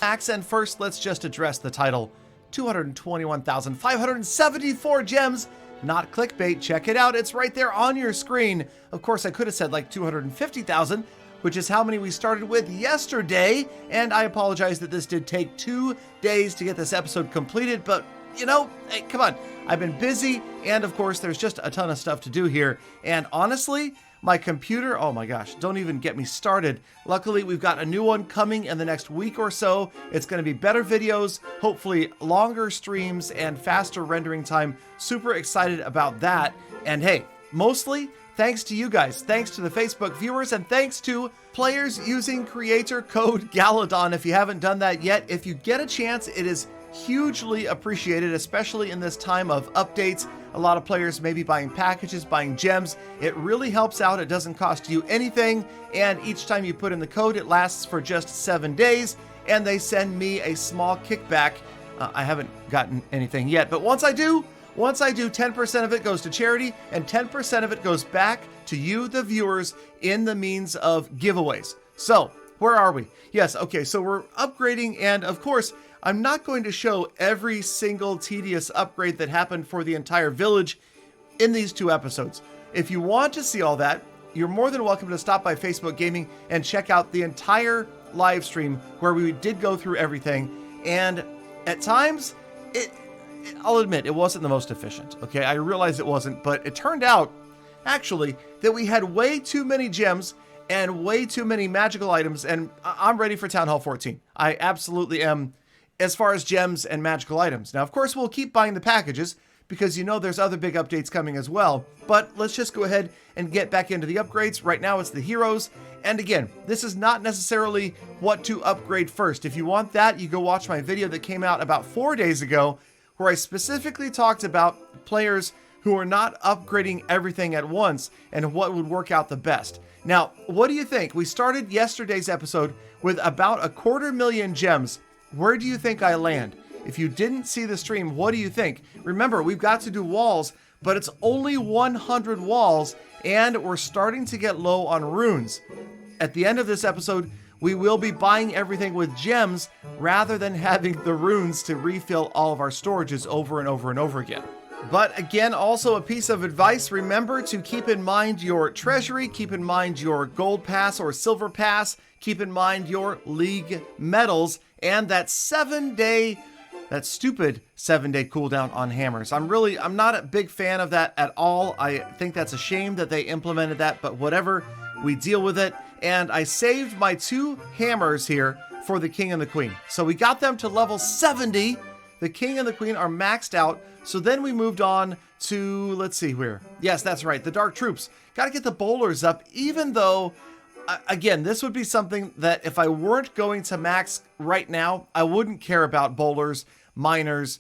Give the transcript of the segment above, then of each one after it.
Max, and first let's just address the title. 221,574 gems. Not clickbait, check it out, it's right there on your screen. Of course, I could have said like 250,000, which is how many we started with yesterday, and I apologize that this did take 2 days to get this episode completed, but you know, hey, come on. I've been busy, and of course, there's just a ton of stuff to do here, and honestly, my computer, oh my gosh, don't even get me started. Luckily, we've got a new one coming in the next week or so. It's going to be better videos, hopefully longer streams and faster rendering time. Super excited about that. And hey, mostly thanks to you guys, thanks to the Facebook viewers, and thanks to players using creator code Galadon. If you haven't done that yet, if you get a chance, it is hugely appreciated, especially in this time of updates. A lot of players may be buying packages, buying gems. It really helps out. It doesn't cost you anything. And each time you put in the code, it lasts for just 7 days. And they send me a small kickback. I haven't gotten anything yet, but once I do, 10% of it goes to charity and 10% of it goes back to you, the viewers, in the means of giveaways. So where are we? Yes, okay, so we're upgrading, and of course, I'm not going to show every single tedious upgrade that happened for the entire village in these 2 episodes. If you want to see all that, you're more than welcome to stop by Facebook Gaming and check out the entire live stream where we did go through everything. And at times, I'll admit, it wasn't the most efficient, okay? I realized it wasn't, but it turned out, actually, that we had way too many gems and way too many magical items, and I'm ready for Town Hall 14. I absolutely am, as far as gems and magical items. Now, of course, we'll keep buying the packages because you know there's other big updates coming as well. But let's just go ahead and get back into the upgrades. Right now, it's the heroes. And again, this is not necessarily what to upgrade first. If you want that, you go watch my video that came out about 4 days ago, where I specifically talked about players who are not upgrading everything at once and what would work out the best. Now, what do you think? We started yesterday's episode with about 250,000 gems. Where do you think I land? If you didn't see the stream, what do you think? Remember, we've got to do walls, but it's only 100 walls, and we're starting to get low on runes. At the end of this episode, we will be buying everything with gems rather than having the runes to refill all of our storages over and over and over again. But again, also a piece of advice, remember to keep in mind your treasury, keep in mind your gold pass or silver pass, keep in mind your league medals, and that stupid 7-day cooldown on hammers. I'm not a big fan of that at all. I think that's a shame that they implemented that, but whatever, we deal with it. And I saved my 2 hammers here for the King and the Queen. So we got them to level 70. The King and the Queen are maxed out. So then we moved on to, let's see where. Yes, that's right, the Dark Troops. Got to get the bowlers up, even though, again, this would be something that if I weren't going to max right now, I wouldn't care about bowlers, miners,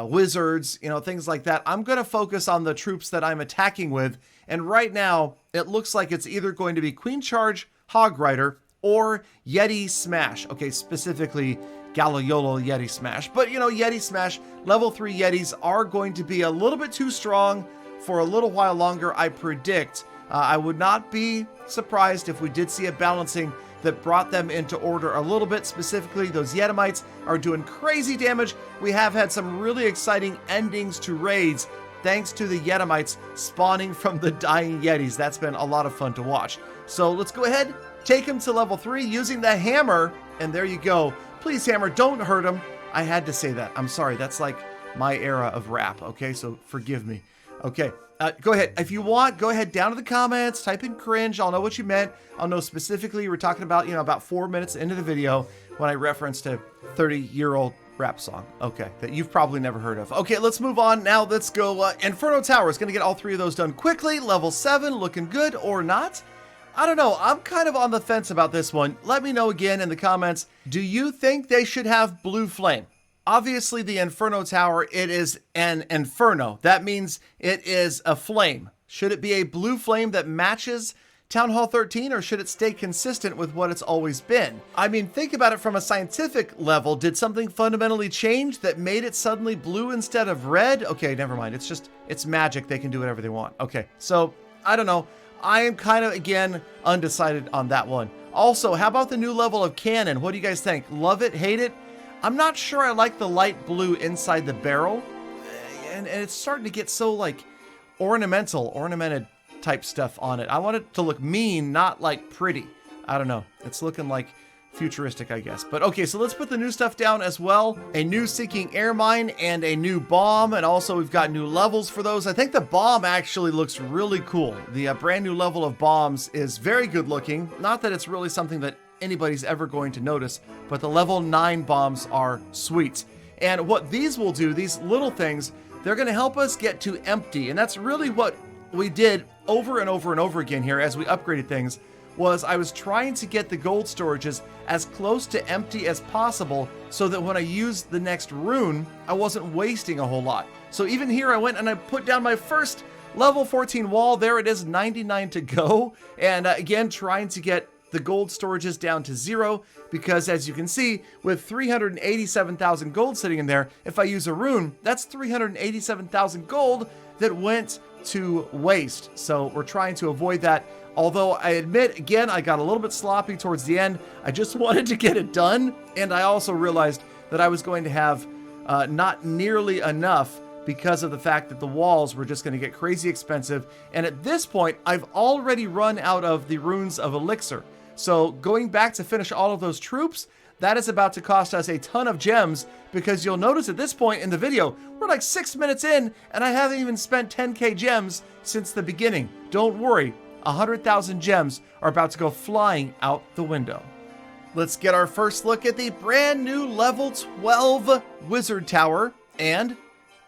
wizards, things like that. I'm going to focus on the troops that I'm attacking with. And right now, it looks like it's either going to be Queen Charge, Hog Rider, or Yeti Smash. Okay, specifically Galayola Yeti Smash. But, Yeti Smash, level 3 Yetis are going to be a little bit too strong for a little while longer, I predict. I would not be surprised if we did see a balancing that brought them into order a little bit. Specifically, those Yetimites are doing crazy damage. We have had some really exciting endings to raids thanks to the Yetimites spawning from the dying Yetis. That's been a lot of fun to watch. So let's go ahead, take him to level 3 using the hammer, and there you go. Please, hammer, don't hurt him. I had to say that. I'm sorry. That's like my era of rap, okay? So forgive me. Okay, go ahead. If you want, go ahead down to the comments, type in cringe. I'll know what you meant. I'll know specifically you were talking about, about 4 minutes into the video when I referenced a 30-year-old rap song. Okay, that you've probably never heard of. Okay, let's move on. Now let's go. Inferno Tower is going to get all 3 of those done quickly. Level 7, looking good or not? I don't know. I'm kind of on the fence about this one. Let me know again in the comments. Do you think they should have blue flame? Obviously, the Inferno Tower, it is an inferno. That means it is a flame. Should it be a blue flame that matches Town Hall 13, or should it stay consistent with what it's always been? I mean, think about it from a scientific level. Did something fundamentally change that made it suddenly blue instead of red? Okay, never mind. It's magic. They can do whatever they want. Okay, so I don't know. I am kind of, again, undecided on that one. Also, how about the new level of cannon? What do you guys think? Love it? Hate it? I'm not sure I like the light blue inside the barrel. And it's starting to get so like ornamented type stuff on it. I want it to look mean, not like pretty. I don't know. It's looking like futuristic, I guess. But okay, so let's put the new stuff down as well. A new sinking air mine and a new bomb. And also we've got new levels for those. I think the bomb actually looks really cool. The brand new level of bombs is very good looking. Not that it's really something that anybody's ever going to notice, but the level 9 bombs are sweet. And what these will do, these little things, they're going to help us get to empty. And that's really what we did over and over and over again here as we upgraded things, was I was trying to get the gold storages as close to empty as possible so that when I used the next rune, I wasn't wasting a whole lot. So even here I went and I put down my first level 14 wall. There it is, 99 to go. And again, trying to get the gold storages down to 0, because as you can see, with 387,000 gold sitting in there, if I use a rune, that's 387,000 gold that went to waste. So we're trying to avoid that. Although I admit, again, I got a little bit sloppy towards the end. I just wanted to get it done. And I also realized that I was going to have not nearly enough because of the fact that the walls were just going to get crazy expensive. And at this point, I've already run out of the runes of elixir. So going back to finish all of those troops, that is about to cost us a ton of gems, because you'll notice at this point in the video, we're like 6 minutes in and I haven't even spent 10k gems since the beginning. Don't worry, 100,000 gems are about to go flying out the window. Let's get our first look at the brand new level 12 Wizard Tower, and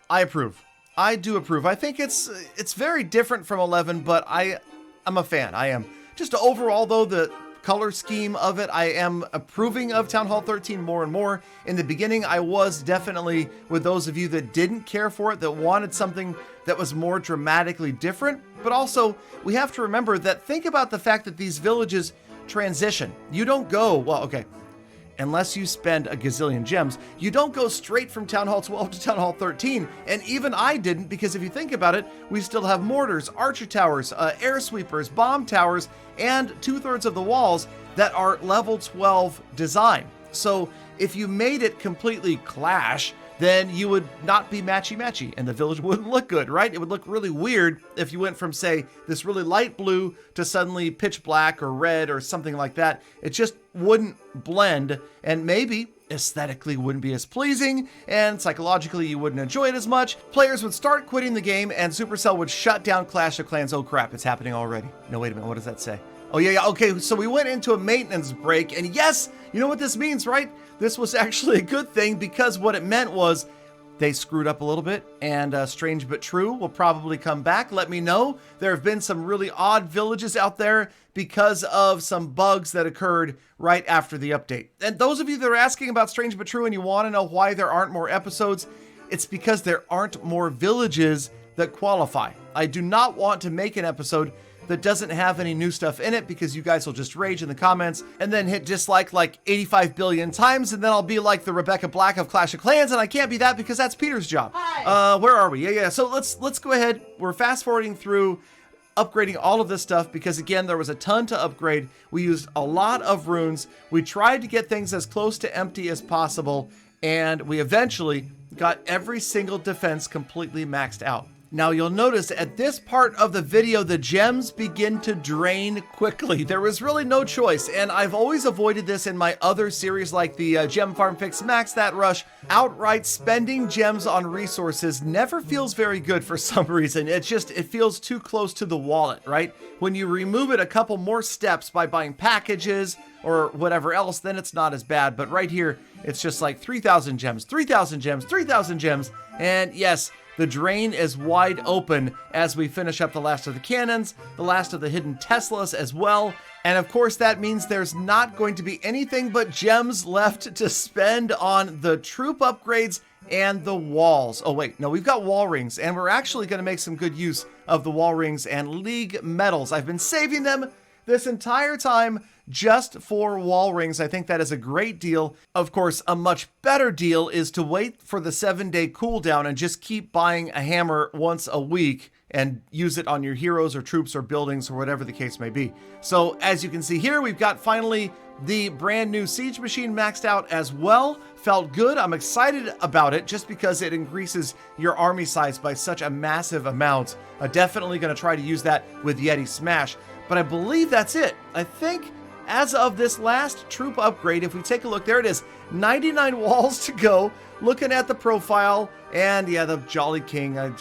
I approve. I do approve. I think it's very different from 11, but I'm a fan. I am. Just overall though, the color scheme of it, I am approving of Town Hall 13 more and more. In the beginning, I was definitely with those of you that didn't care for it, that wanted something that was more dramatically different. But also, we have to remember that, think about the fact that these villages transition. You don't go, well, okay, unless you spend a gazillion gems, you don't go straight from Town Hall 12 to Town Hall 13. And even I didn't, because if you think about it, we still have mortars, archer towers, air sweepers, bomb towers, and 2/3 of the walls that are level 12 design. So if you made it completely clash, then you would not be matchy-matchy and the village wouldn't look good, right? It would look really weird if you went from, say, this really light blue to suddenly pitch black or red or something like that. It just wouldn't blend, and maybe aesthetically wouldn't be as pleasing, and psychologically you wouldn't enjoy it as much. Players would start quitting the game and Supercell would shut down Clash of Clans. Oh crap, it's happening already. No, wait a minute, what does that say? Oh yeah, okay, so we went into a maintenance break, and yes, you know what this means, right? This was actually a good thing, because what it meant was they screwed up a little bit, and Strange But True will probably come back. Let me know. There have been some really odd villages out there because of some bugs that occurred right after the update. And those of you that are asking about Strange But True and you want to know why there aren't more episodes, it's because there aren't more villages that qualify. I do not want to make an episode that doesn't have any new stuff in it, because you guys will just rage in the comments and then hit dislike like 85 billion times, and then I'll be like the Rebecca Black of Clash of Clans, and I can't be that because that's Peter's job. Hi. Where are we? Yeah. So let's go ahead. We're fast forwarding through upgrading all of this stuff, because again, there was a ton to upgrade. We used a lot of runes. We tried to get things as close to empty as possible, and we eventually got every single defense completely maxed out. Now you'll notice at this part of the video, the gems begin to drain quickly. There was really no choice, and I've always avoided this in my other series like the Gem Farm Fix Max That Rush. Outright spending gems on resources never feels very good for some reason. It feels too close to the wallet, right? When you remove it a couple more steps by buying packages or whatever else, then it's not as bad. But right here, it's just like 3,000 gems, 3,000 gems, 3,000 gems. And yes, the drain is wide open as we finish up the last of the cannons, the last of the hidden Teslas as well. And of course, that means there's not going to be anything but gems left to spend on the troop upgrades and the walls. Oh wait, no, we've got wall rings, and we're actually going to make some good use of the wall rings and League medals. I've been saving them this entire time just for wall rings. I think that is a great deal. Of course, a much better deal is to wait for the 7-day cooldown and just keep buying a hammer once a week and use it on your heroes or troops or buildings or whatever the case may be. So as you can see here, we've got finally the brand new Siege Machine maxed out as well. Felt good. I'm excited about it just because it increases your army size by such a massive amount. Definitely going to try to use that with Yeti Smash. But I believe that's it. I think as of this last troop upgrade, if we take a look, there it is, 99 walls to go. Looking at the profile, and yeah, the Jolly King, I'm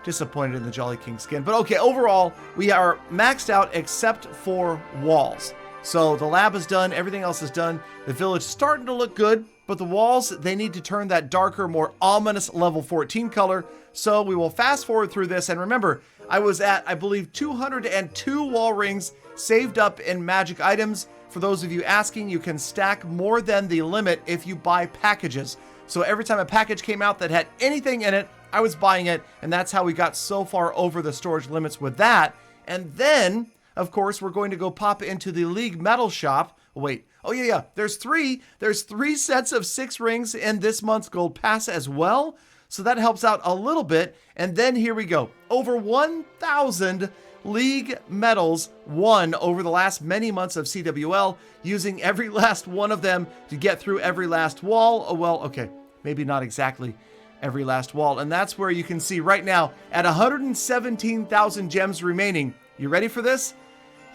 disappointed in the Jolly King skin. But okay, overall, we are maxed out except for walls. So the lab is done, everything else is done. The village is starting to look good, but the walls, they need to turn that darker, more ominous level 14 color. So we will fast forward through this. And remember, I was at, I believe, 202 wall rings saved up in magic items. For those of you asking, you can stack more than the limit if you buy packages. So every time a package came out that had anything in it, I was buying it. And that's how we got so far over the storage limits with that. And then, of course, we're going to go pop into the League Metal Shop. Wait. Oh, yeah. There's three sets of 6 rings in this month's Gold Pass as well. So that helps out a little bit. And then here we go. Over 1,000 League medals won over the last many months of CWL, using every last one of them to get through every last wall. Oh, well, okay. Maybe not exactly every last wall. And that's where you can see right now at 117,000 gems remaining. You ready for this?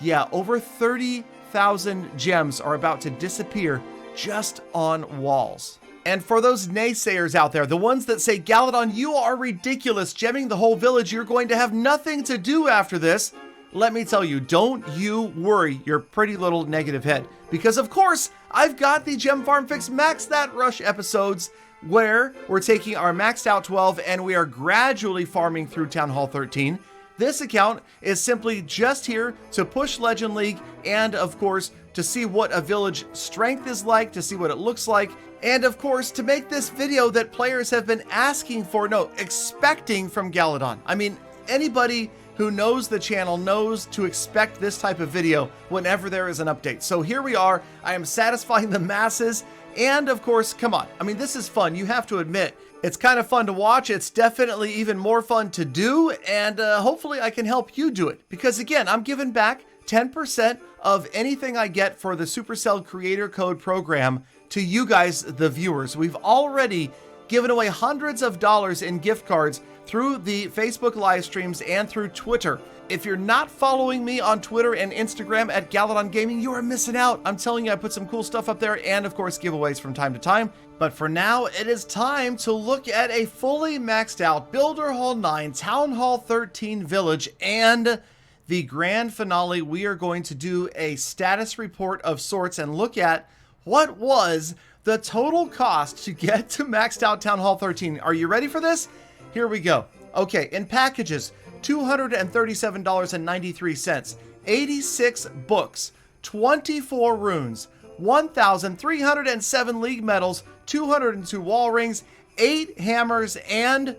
Yeah, over 30,000 gems are about to disappear just on walls. And for those naysayers out there, the ones that say, Galadon, you are ridiculous, gemming the whole village, you're going to have nothing to do after this. Let me tell you, don't you worry your pretty little negative head. Because of course, I've got the Gem Farm Fix Max That Rush episodes where we're taking our maxed out 12 and we are gradually farming through Town Hall 13. This account is simply just here to push Legend League and, of course, to see what a village strength is like, to see what it looks like, and, of course, to make this video that players have been asking for, no, expecting from Galadon. I mean, anybody who knows the channel knows to expect this type of video whenever there is an update. So here we are. I am satisfying the masses, and, of course, come on. I mean, this is fun. You have to admit. It's kind of fun to watch. It's definitely even more fun to do. And hopefully I can help you do it. Because again, I'm giving back 10% of anything I get for the Supercell Creator Code program to you guys, the viewers. We've already given away hundreds of dollars in gift cards through the Facebook live streams and through Twitter. If you're not following me on Twitter and Instagram at Galadon Gaming, you are missing out. I'm telling you, I put some cool stuff up there and, of course, giveaways from time to time. But for now, it is time to look at a fully maxed out Builder Hall 9, Town Hall 13 Village, and the grand finale. We are going to do a status report of sorts and look at what was the total cost to get to maxed out Town Hall 13. Are you ready for this? Here we go. Okay, in packages, $237.93, 86 books, 24 runes, 1,307 League medals, 202 wall rings, 8 hammers, and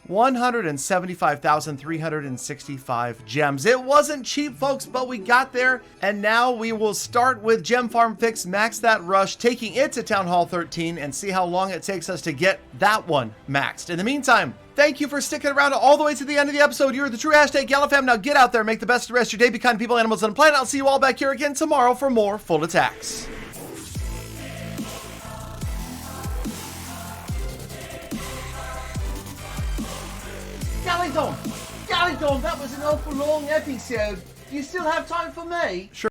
175,365 gems. It wasn't cheap, folks, but we got there. And now we will start with Gem Farm Fix Max That Rush, taking it to Town Hall 13 and see how long it takes us to get that one maxed. In the meantime, thank you for sticking around all the way to the end of the episode. You're the true hashtag GalaFam. Now get out there, make the best of the rest of your day, be kind to people, animals, and the planet. I'll see you all back here again tomorrow for more Full Attacks. Galadon, that was an awful long episode. Do you still have time for me? Sure.